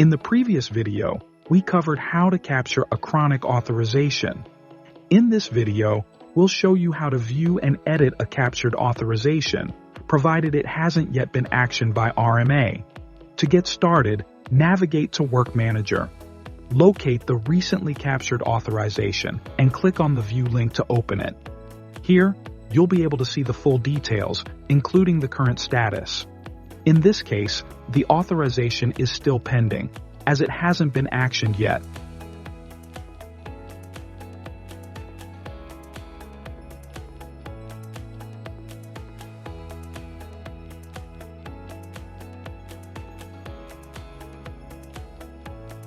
In the previous video, we covered how to capture a chronic authorization. In this video, we'll show you how to view and edit a captured authorization, provided it hasn't yet been actioned by RMA. To get started, navigate to Work Manager. Locate the recently captured authorization and click on the View link to open it. Here, you'll be able to see the full details, including the current status. In this case, the authorization is still pending, as it hasn't been actioned yet.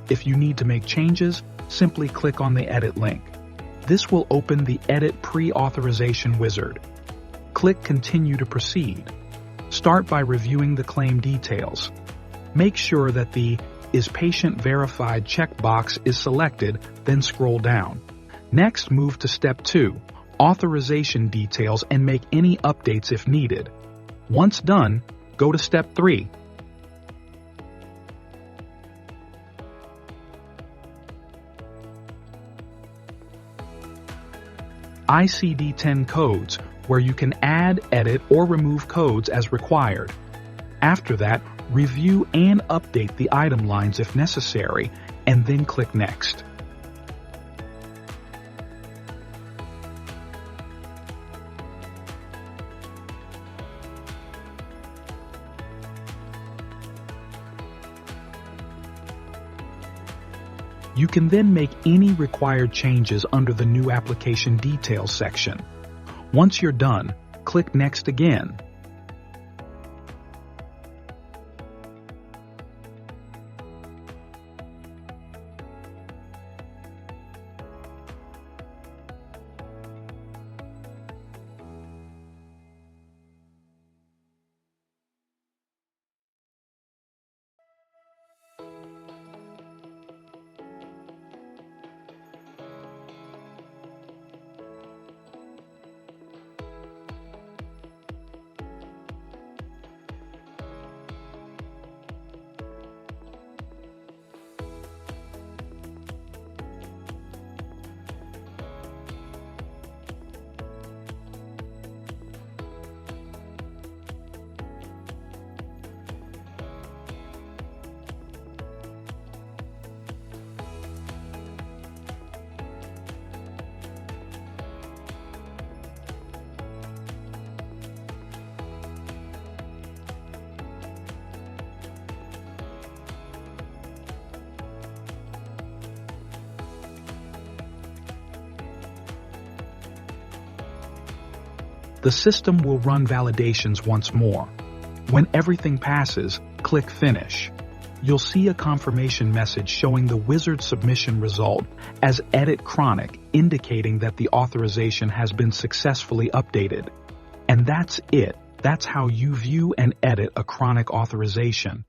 If you need to make changes, simply click on the Edit link. This will open the Edit Pre-Authorization wizard. Click Continue to proceed. Start by reviewing the claim details. Make sure that the Is Patient Verified checkbox is selected, then scroll down. Next, move to Step 2, Authorization Details, and make any updates if needed. Once done, go to Step 3. ICD-10 codes, where you can add, edit, or remove codes as required. After that, review and update the item lines if necessary, and then click Next. You can then make any required changes under the New Application Details section. Once you're done, click Next again. The system will run validations once more. When everything passes, click Finish. You'll see a confirmation message showing the wizard submission result as Edit Chronic, indicating that the authorization has been successfully updated. And that's it. That's how you view and edit a chronic authorization.